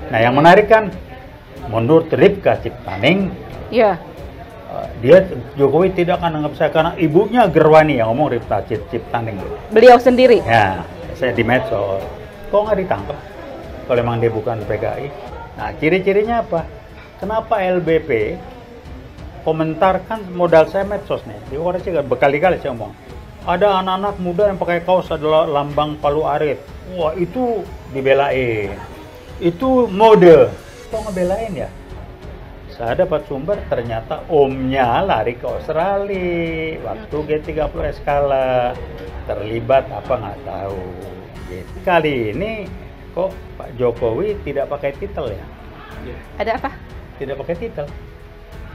Nah, yang menarik kan, menurut Ripka Ciptaning, Iya. dia Jokowi tidak akan anggap saya karena ibunya Gerwani yang ngomong Ripka Ciptaning. Beliau sendiri. Ya, saya di medsos. Kok nggak ditangkap? Kalau memang dia bukan PKI. Nah, ciri-cirinya apa? Kenapa LBP komentarkan modal saya medsos nih? Di koreksi berkali-kali saya ngomong. Ada anak-anak muda yang pakai kaos adalah lambang Palu Arit. Wah, itu dibelain. Itu mode. Kok ngebelain ya? Saya dapat sumber ternyata omnya lari ke Australia waktu G30 skala. Terlibat apa nggak tahu. Gitu. Kali ini kok Pak Jokowi tidak pakai titel ya? Ada apa? Tidak pakai titel.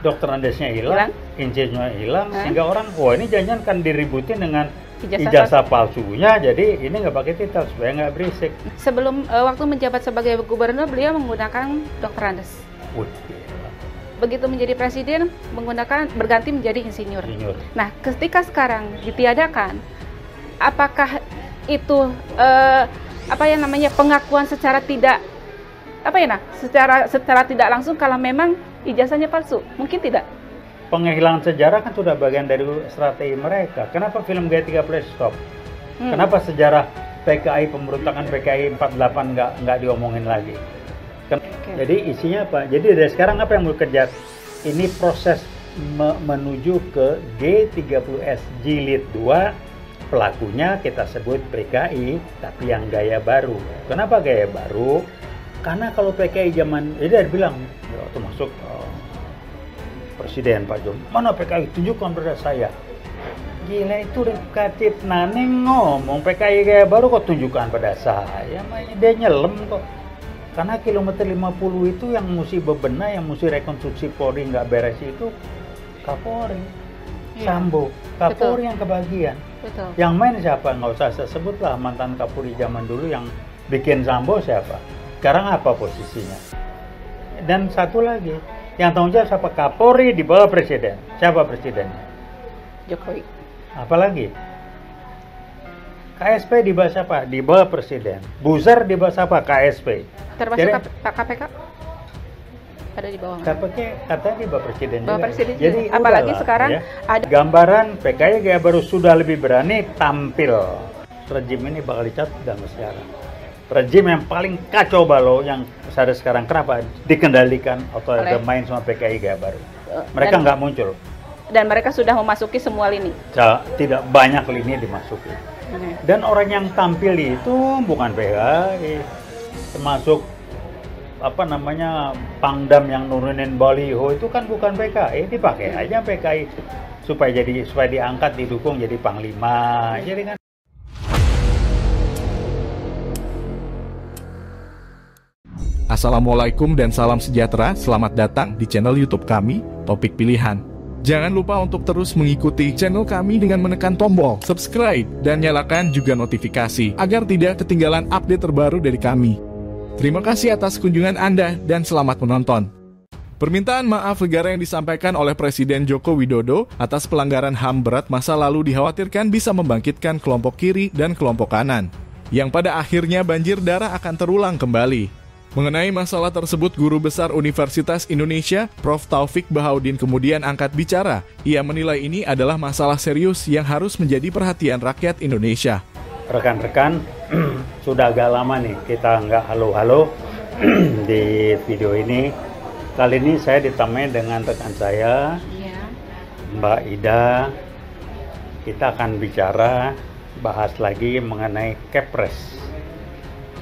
Dokter Andesnya hilang, injilnya hilang, sehingga orang, wah ini jangan kan diributin dengan ijazah palsunya, jadi ini nggak pakai titel supaya nggak berisik. Sebelum waktu menjabat sebagai gubernur, beliau menggunakan Dokter Andes. Begitu menjadi presiden, berganti menjadi insinyur. Nah, ketika sekarang ditiadakan, apakah itu pengakuan secara tidak secara tidak langsung kalau memang ijazahnya palsu? Mungkin tidak. Penghilangan sejarah kan sudah bagian dari strategi mereka. Kenapa film G30 stop? Kenapa sejarah PKI, pemberontakan PKI 48 nggak diomongin lagi? Jadi isinya apa? Jadi dari sekarang apa yang mau kejar? Ini proses menuju ke G30S Jilid 2. Pelakunya kita sebut PKI, tapi yang gaya baru. Kenapa gaya baru? Karena kalau PKI zaman, dia bilang, waktu masuk Presiden Pak Jokowi, mana PKI? Tunjukkan pada saya. Gila, itu Ripka Ciptaning ngomong PKI gaya baru kok tunjukkan pada saya. Dia nyelem kok. Karena kilometer 50 itu yang mesti bebenah, yang mesti rekonstruksi Polri nggak beres itu Kapolri. Sambo. Kapolri yang kebagian. Betul. Yang main siapa? Nggak usah saya sebut lah, mantan Kapolri zaman dulu yang bikin Sambo siapa? Sekarang apa posisinya? Dan satu lagi, yang tanggung jawab siapa? Kapolri di bawah presiden. Siapa presidennya? Jokowi. Apalagi? KSP di bawah siapa? Di bawah presiden. Buzzer di bawah siapa? KSP. Termasuk Jadi, KPK? Ada di bawah. KPK katanya di bawah presiden bawah juga. Presiden Jadi juga. Apalagi udahlah, sekarang ya. ada Gambaran PKI gaya baru sudah lebih berani tampil. Rejim ini bakal dicatat dan sejarah. Rejim yang paling kacau balau yang ada sekarang, kenapa dikendalikan atau ada main sama PKI gaya baru? Mereka nggak muncul. Dan mereka sudah memasuki semua lini. Tidak banyak lini dimasuki. Dan orang yang tampil itu bukan PKI, termasuk Pangdam yang nurunin baliho itu kan bukan PKI, dipakai aja PKI supaya diangkat, didukung jadi panglima. Jadi kan. Assalamualaikum dan salam sejahtera, selamat datang di channel YouTube kami, Topik Pilihan. Jangan lupa untuk terus mengikuti channel kami dengan menekan tombol subscribe dan nyalakan juga notifikasi agar tidak ketinggalan update terbaru dari kami. Terima kasih atas kunjungan Anda dan selamat menonton. Permintaan maaf negara yang disampaikan oleh Presiden Joko Widodo atas pelanggaran HAM berat masa lalu dikhawatirkan bisa membangkitkan kelompok kiri dan kelompok kanan, yang pada akhirnya banjir darah akan terulang kembali. Mengenai masalah tersebut, Guru Besar Universitas Indonesia, Prof. Taufik Bahaudin kemudian angkat bicara. Ia menilai ini adalah masalah serius yang harus menjadi perhatian rakyat Indonesia. Rekan-rekan, sudah agak lama nih kita nggak halo-halo di video ini. Kali ini saya ditemani dengan rekan saya, Mbak Ida. Kita akan bahas lagi mengenai Kepres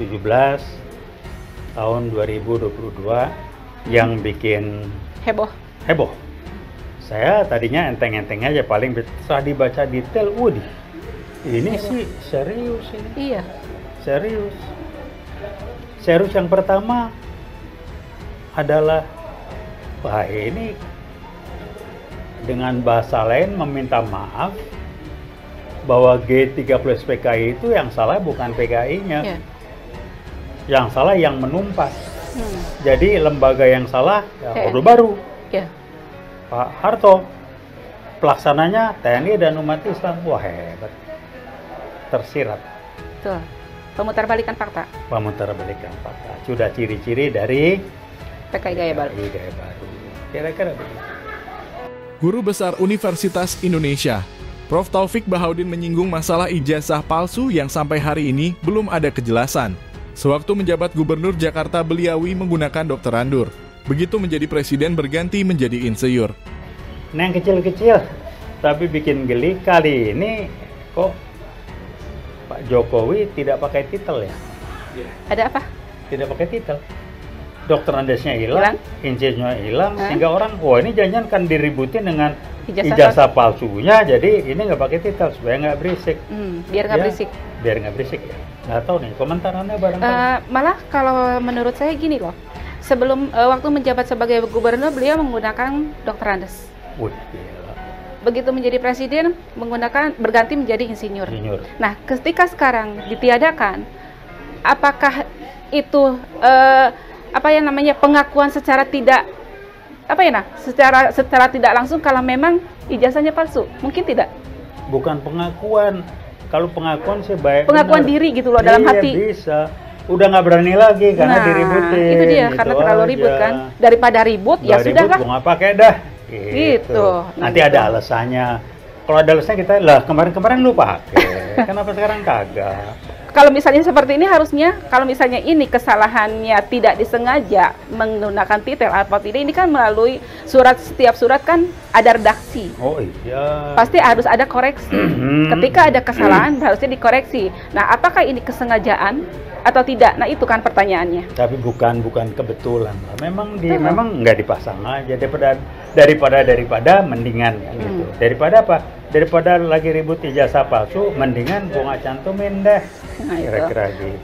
17 tahun 2022 yang bikin heboh. Saya tadinya enteng-enteng aja, paling setelah dibaca detail, ini sih serius ini. Iya. Serius yang pertama adalah ini dengan bahasa lain meminta maaf bahwa G30 PKI itu yang salah bukan PKI-nya. Yang salah yang menumpas. Jadi lembaga yang salah Orde Baru. Pak Harto. Pelaksananya TNI dan umat Islam. Wah, hebat. Tersirat. Betul. Pemutarbalikan fakta. Pemutarbalikan fakta. Sudah ciri-ciri dari PKI Gaya Baru. Kira-kira begitu. Guru Besar Universitas Indonesia, Prof. Taufik Bahaudin menyinggung masalah ijazah palsu yang sampai hari ini belum ada kejelasan. Sewaktu menjabat Gubernur Jakarta Beliawi menggunakan Dr. Andur. Begitu menjadi presiden berganti menjadi insinyur. Nah, yang kecil-kecil tapi bikin geli, kali ini kok Pak Jokowi tidak pakai titel ya? Ada apa? Tidak pakai titel. Dokter Andesnya hilang, insinyurnya hilang, sehingga orang, wah ini jangan kan diributin dengan ijazah palsunya, jadi ini nggak pakai titel supaya nggak berisik. Biar nggak berisik. Biar nggak berisik ya. Nggak tahu nih, komentar Anda barangkali. Malah kalau menurut saya gini loh, sebelum waktu menjabat sebagai gubernur, beliau menggunakan Dr. Andes. Gila. Begitu menjadi presiden, berganti menjadi insinyur. Nah, ketika sekarang ditiadakan, apakah itu pengakuan secara tidak secara tidak langsung kalau memang ijazahnya palsu? Mungkin tidak. Bukan pengakuan. Kalau pengakuan sih baik. Pengakuan diri gitu loh dalam hati. Bisa. Udah nggak berani lagi karena diributin. Itu dia gitu karena terlalu ribut kan. Daripada ribut ya sudahlah. Nggak pakai dah. Gitu. Nanti ada alasannya. Kalau ada alasannya kita kemarin lu pakai. Kenapa sekarang kagak? Kalau misalnya seperti ini harusnya, kalau misalnya ini kesalahannya tidak disengaja menggunakan titel atau tidak, ini kan melalui setiap surat kan ada redaksi. Oh iya. Pasti harus ada koreksi. Ketika ada kesalahan harusnya dikoreksi. Nah, apakah ini kesengajaan atau tidak? Nah, itu kan pertanyaannya. Tapi bukan kebetulan. Memang nggak dipasang aja daripada mendingan ya, gitu. Daripada apa? Daripada lagi ribut ijazah palsu, mendingan gua nggak cantumin deh. Kira-kira gitu.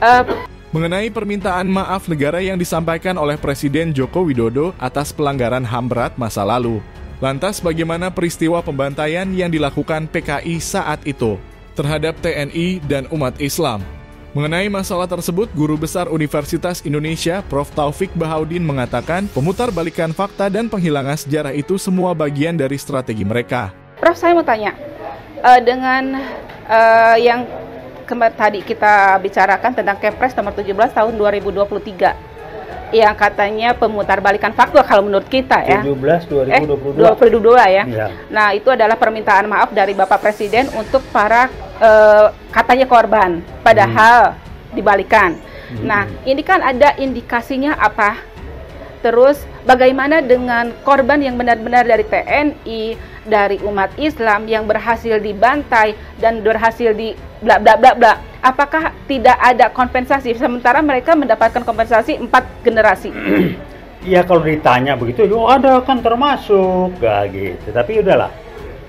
Mengenai permintaan maaf negara yang disampaikan oleh Presiden Joko Widodo atas pelanggaran HAM berat masa lalu. Lantas bagaimana peristiwa pembantaian yang dilakukan PKI saat itu terhadap TNI dan umat Islam? Mengenai masalah tersebut, Guru Besar Universitas Indonesia, Prof. Taufik Bahaudin mengatakan pemutarbalikan fakta dan penghilangan sejarah itu semua bagian dari strategi mereka. Prof, saya mau tanya, dengan yang tadi kita bicarakan tentang Kepres nomor 17 tahun 2023 yang katanya pemutarbalikan fakta kalau menurut kita ya. 2022 ya. Nah, itu adalah permintaan maaf dari Bapak Presiden untuk para katanya korban, padahal dibalikan. Nah, ini kan ada indikasinya apa? Terus bagaimana dengan korban yang benar-benar dari TNI, dari umat Islam yang berhasil dibantai dan berhasil di bla bla bla bla? Apakah tidak ada kompensasi sementara mereka mendapatkan kompensasi 4 generasi? Ya kalau ditanya begitu, ada kan termasuk, gak gitu. Tapi udahlah,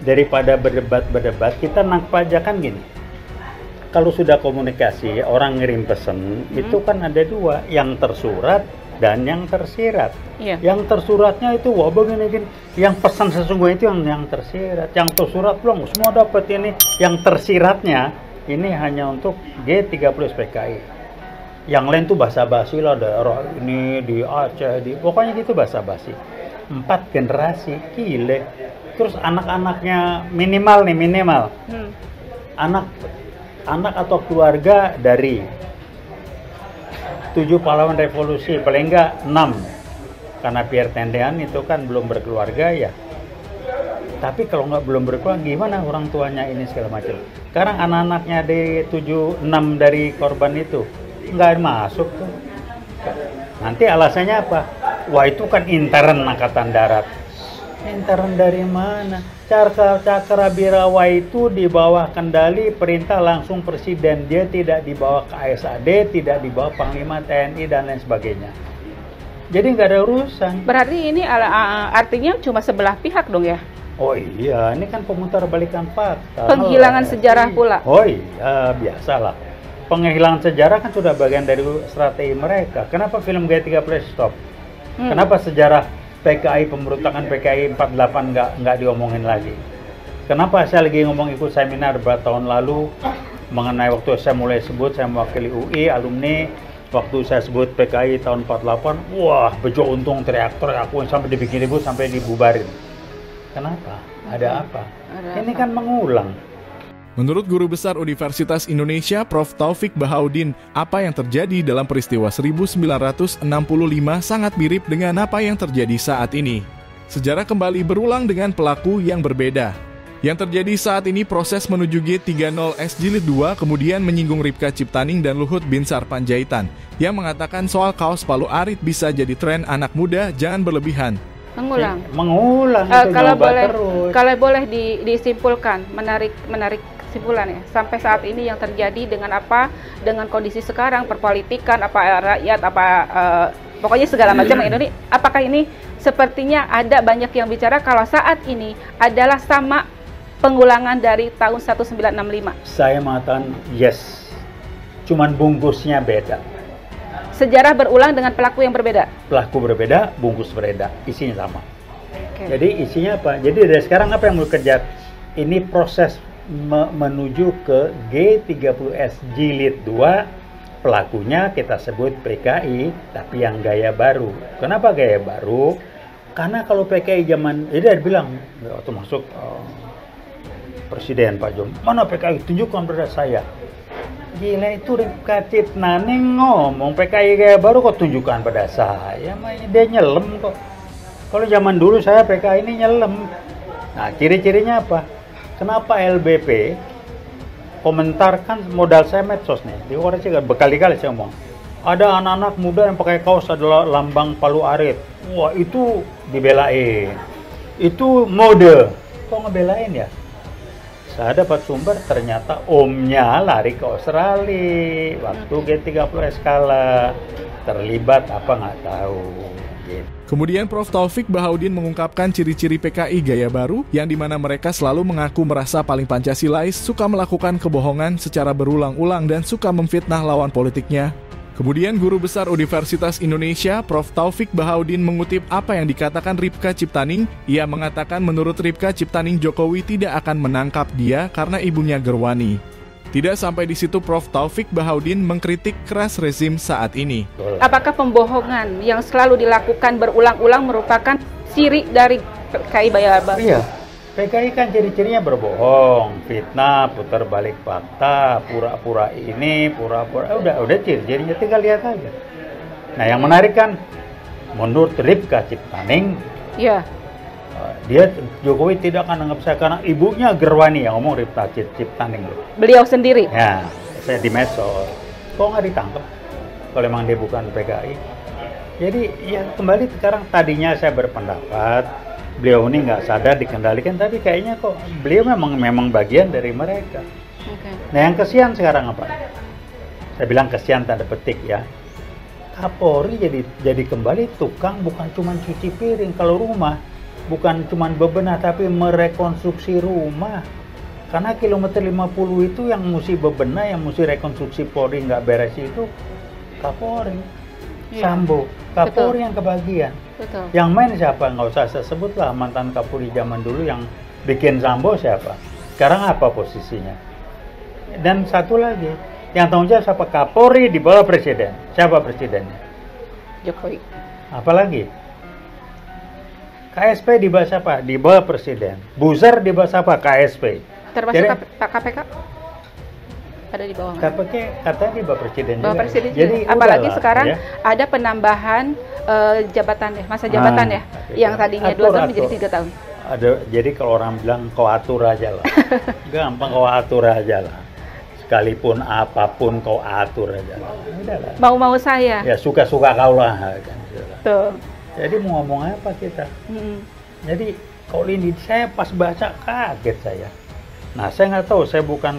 daripada berdebat kita nangkep aja kan gini. Kalau sudah komunikasi, orang ngirim pesen, itu kan ada dua, yang tersurat dan yang tersirat. Yang tersuratnya itu wah begini. Yang pesan sesungguhnya itu yang tersirat. Yang tersurat belum, semua dapat ini. Yang tersiratnya ini hanya untuk G30 PKI. Yang lain tuh basa-basi lah, daerah ini di Aceh, pokoknya gitu basa-basi. 4 generasi, gile. Terus anak-anaknya minimal. Anak atau keluarga dari 7 pahlawan revolusi, paling enggak 6. Karena Pierre Tendean itu kan belum berkeluarga ya. Tapi kalau nggak belum berkeluarga, gimana orang tuanya ini segala macam. Sekarang anak-anaknya di 7-6 dari korban itu nggak masuk tuh. Nanti alasannya apa? Wah itu kan intern Angkatan Darat. Intern dari mana? Cakrabirawa itu di bawah kendali perintah langsung presiden. Dia tidak di bawah KSAD, tidak di bawah Panglima TNI dan lain sebagainya. Jadi nggak ada urusan. Berarti ini artinya cuma sebelah pihak dong ya? Oh iya, ini kan pemutarbalikan fakta. Penghilangan sejarah pula. Oh iya, biasalah. Penghilangan sejarah kan sudah bagian dari strategi mereka. Kenapa film G30 stop? Kenapa sejarah PKI, pemberontakan PKI 48 nggak diomongin lagi? Kenapa saya lagi ikut seminar beberapa tahun lalu mengenai waktu saya mulai sebut, saya mewakili UI, alumni, waktu saya sebut PKI tahun 48, wah bejo untung teriak-teriak sampai dibikin ribut, sampai dibubarin. Kenapa? Ada apa? Ini kan mengulang. Menurut Guru Besar Universitas Indonesia, Prof. Taufik Bahaudin, apa yang terjadi dalam peristiwa 1965 sangat mirip dengan apa yang terjadi saat ini. Sejarah kembali berulang dengan pelaku yang berbeda. Yang terjadi saat ini proses menuju G30S Jilid 2 kemudian menyinggung Ripka Ciptaning dan Luhut Binsar Panjaitan yang mengatakan soal kaos palu arit bisa jadi tren anak muda, jangan berlebihan. Mengulang kalau boleh disimpulkan, menarik kesimpulan ya, sampai saat ini yang terjadi dengan kondisi sekarang, perpolitikan, rakyat, pokoknya segala macam Indonesia, apakah ini sepertinya ada banyak yang bicara kalau saat ini adalah sama pengulangan dari tahun 1965? Saya mengatakan yes, cuman bungkusnya beda. Sejarah berulang dengan pelaku yang berbeda? Pelaku berbeda, bungkus berbeda, isinya sama. Okay. Jadi isinya apa? Jadi dari sekarang apa yang mau kejar? Ini proses menuju ke G30S Jilid 2, pelakunya kita sebut PKI, tapi yang gaya baru. Kenapa gaya baru? Karena kalau PKI zaman, jadi dia bilang, waktu masuk Presiden Pak Jom, mana PKI? Tunjukkan pada saya. Gila, itu Ripka Ciptaning ngomong PKI gaya baru kok tunjukkan pada saya. Dia nyelem kok. Kalau zaman dulu saya PKI ini nyelem. Nah, ciri-cirinya apa? Kenapa LBP komentarkan modal saya medsos nih? Dikoreksi kan berkali-kali saya ngomong. Ada anak-anak muda yang pakai kaos adalah lambang palu arit. Wah, itu dibelain. Itu mode. Kok ngebelain ya? Saya dapat sumber ternyata omnya lari ke Australia waktu G30S kalah, terlibat apa nggak tahu. Gitu. Kemudian Prof. Taufik Bahaudin mengungkapkan ciri-ciri PKI gaya baru yang dimana mereka selalu mengaku merasa paling Pancasilais, suka melakukan kebohongan secara berulang-ulang dan suka memfitnah lawan politiknya. Kemudian Guru Besar Universitas Indonesia, Prof. Taufik Bahaudin mengutip apa yang dikatakan Ripka Ciptaning. Ia mengatakan menurut Ripka Ciptaning Jokowi tidak akan menangkap dia karena ibunya Gerwani. Tidak sampai di situ, Prof. Taufik Bahaudin mengkritik keras rezim saat ini. Apakah pembohongan yang selalu dilakukan berulang-ulang merupakan ciri dari PKI gaya baru? Iya. PKI kan ciri-cirinya berbohong, fitnah, putar balik fakta, pura-pura ini, pura-pura, udah ciri-cirinya, tinggal lihat aja. Nah, yang menarik kan, menurut Ripka Ciptaning, ya, dia Jokowi tidak akan anggap saya karena ibunya Gerwani yang ngomong Ripka Ciptaning. Beliau sendiri. Ya, saya di medsos, kok nggak ditangkap? Kalau memang dia bukan PKI. Jadi ya kembali sekarang, tadinya saya berpendapat beliau ini nggak sadar dikendalikan, tapi kayaknya kok beliau memang bagian dari mereka. Okay. Nah, yang kesian sekarang apa? Saya bilang kesian tanda petik ya. Kapolri jadi kembali tukang, bukan cuma cuci piring. Kalau rumah bukan cuma bebenah tapi merekonstruksi rumah. Karena kilometer 50 itu yang mesti bebenah, yang mesti rekonstruksi Polri nggak beres itu Kapolri. Sambo, Kapolri yang kebagian. Betul. Yang main siapa? Nggak usah saya sebut lah, mantan Kapolri zaman dulu yang bikin Sambo siapa? Sekarang apa posisinya? Dan satu lagi, yang tanggung jawab siapa? Kapolri di bawah presiden. Siapa presidennya? Jokowi. Apalagi? KSP di bawah siapa? Di bawah presiden. Buzzer di bawah siapa? KSP. Termasuk KPK? Ada di bawah. KPK katanya di bawah presiden juga. Presiden jadi apalagi sekarang ya, ada penambahan jabatan ya, masa jabatan ya, yang tadinya 2 tahun menjadi 3 tahun. Jadi kalau orang bilang kau atur aja lah. Gampang, kau atur aja lah. Sekalipun apapun kau atur aja lah. Udahlah. Mau-mau saya. Ya suka-suka kau lah kan. Tuh. Jadi mau ngomong apa kita? Jadi kalau ini saya pas baca kaget saya. Nah, saya nggak tahu, saya bukan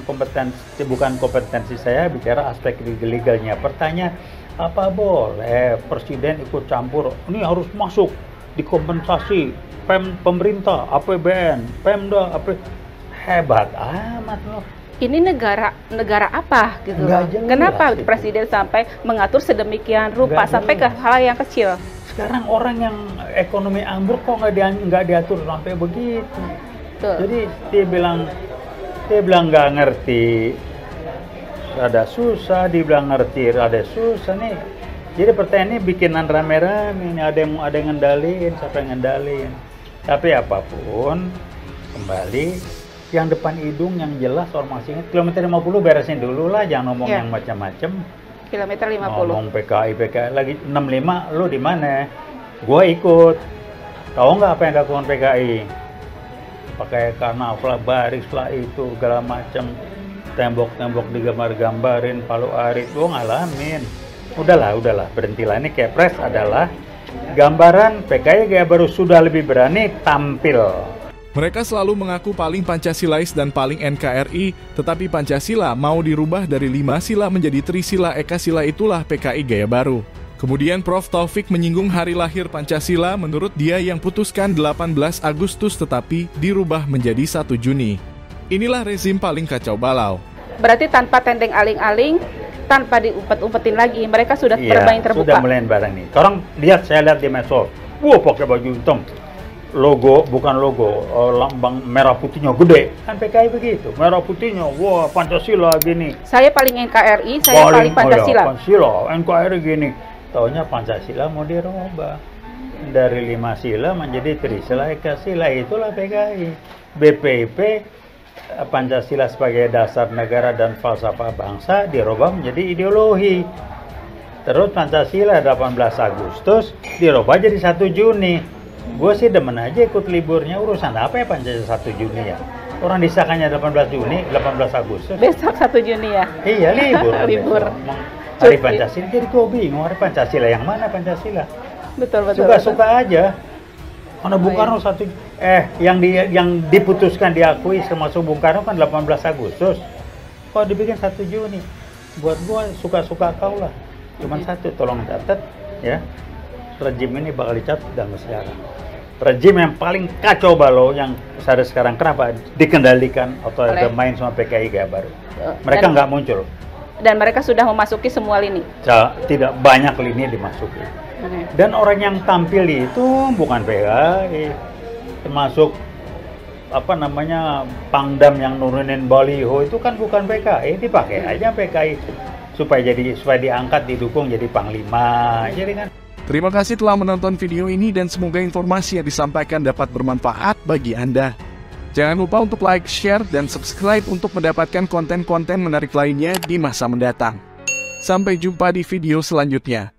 kompetensi saya bicara aspek legalnya. Pertanyaan, apa boleh presiden ikut campur? Ini harus masuk dikompensasi pemerintah, APBN, Pemda, hebat amat loh. Ini negara apa gitu loh? Kenapa presiden sampai mengatur sedemikian rupa sampai ke hal yang kecil? Sekarang orang yang ekonomi ambruk kok nggak diatur sampai begitu. Tuh. Jadi dia bilang nggak ngerti, rada susah, dibilang ngerti, rada susah nih. Jadi pertanyaan ini bikinan rame-rame, ini ada yang ngendalin, siapa yang ngendalin. Tapi apapun, kembali Yang depan hidung yang jelas ormasinya. Kilometer 50 beresin dulu lah, jangan ngomong Ya. yang macam-macam. Kilometer 50. Ngomong PKI lagi 65, lu di mana? Gua ikut. Tahu nggak apa yang dilakukan PKI? Pakai karnaval, baris lah itu, segala macam. Tembok-tembok digambar-gambarin, palu arit, gua ngalamin. Udahlah, berhentilah. Ini Kepres adalah gambaran PKI gaya baru sudah lebih berani tampil. Mereka selalu mengaku paling Pancasilais dan paling NKRI, tetapi Pancasila mau dirubah dari 5 sila menjadi Trisila Eka Sila, itulah PKI gaya baru. Kemudian Prof. Taufik menyinggung hari lahir Pancasila, menurut dia yang putuskan 18 Agustus tetapi dirubah menjadi 1 Juni. Inilah rezim paling kacau balau. Berarti tanpa tendeng aling-aling, tanpa diumpet-umpetin lagi, mereka sudah bermain terbuka. Sudah mulai barang nih. Sekarang saya lihat di medsos, wah pakai baju hitam. Logo, bukan logo, lambang merah putihnya gede. Kan PKI begitu, merah putihnya, wah Pancasila gini. Saya paling NKRI, saya paling Pancasila. Pancasila, NKRI gini. Taunya Pancasila mau dirubah. Dari 5 sila menjadi Trisila Eka Sila, itulah PKI. BPIP, Pancasila sebagai dasar negara dan falsafah bangsa dirubah menjadi ideologi. Terus Pancasila 18 Agustus dirubah jadi 1 Juni. Gue sih demen aja ikut liburnya, urusan apa ya Pancasila 1 Juni ya? Orang disahkannya 18 Juni, 18 Agustus. Besok 1 Juni ya? Iya, libur. Libur. Hari Pancasila, jadi gue bingung, hari Pancasila yang mana Pancasila? Betul. Suka-suka aja. Mana Bung Karno yang diputuskan diakui termasuk Bung Karno kan 18 Agustus. Kok dibikin 1 Juni? Buat gua suka-suka kau lah. Cuman satu, tolong catat ya. Rejim ini bakal dicatat dan sejarah. Rejim yang paling kacau balau yang sampai sekarang kenapa dikendalikan atau main sama PKI gaya baru. Mereka nggak muncul. Dan mereka sudah memasuki semua lini. Tidak banyak lini dimasuki. Dan orang yang tampil itu bukan PKI, termasuk Pangdam yang nurunin baliho itu kan bukan PKI, dipakai aja PKI supaya diangkat, didukung jadi panglima, jadi kan. Terima kasih telah menonton video ini dan semoga informasi yang disampaikan dapat bermanfaat bagi Anda. Jangan lupa untuk like, share, dan subscribe untuk mendapatkan konten-konten menarik lainnya di masa mendatang. Sampai jumpa di video selanjutnya.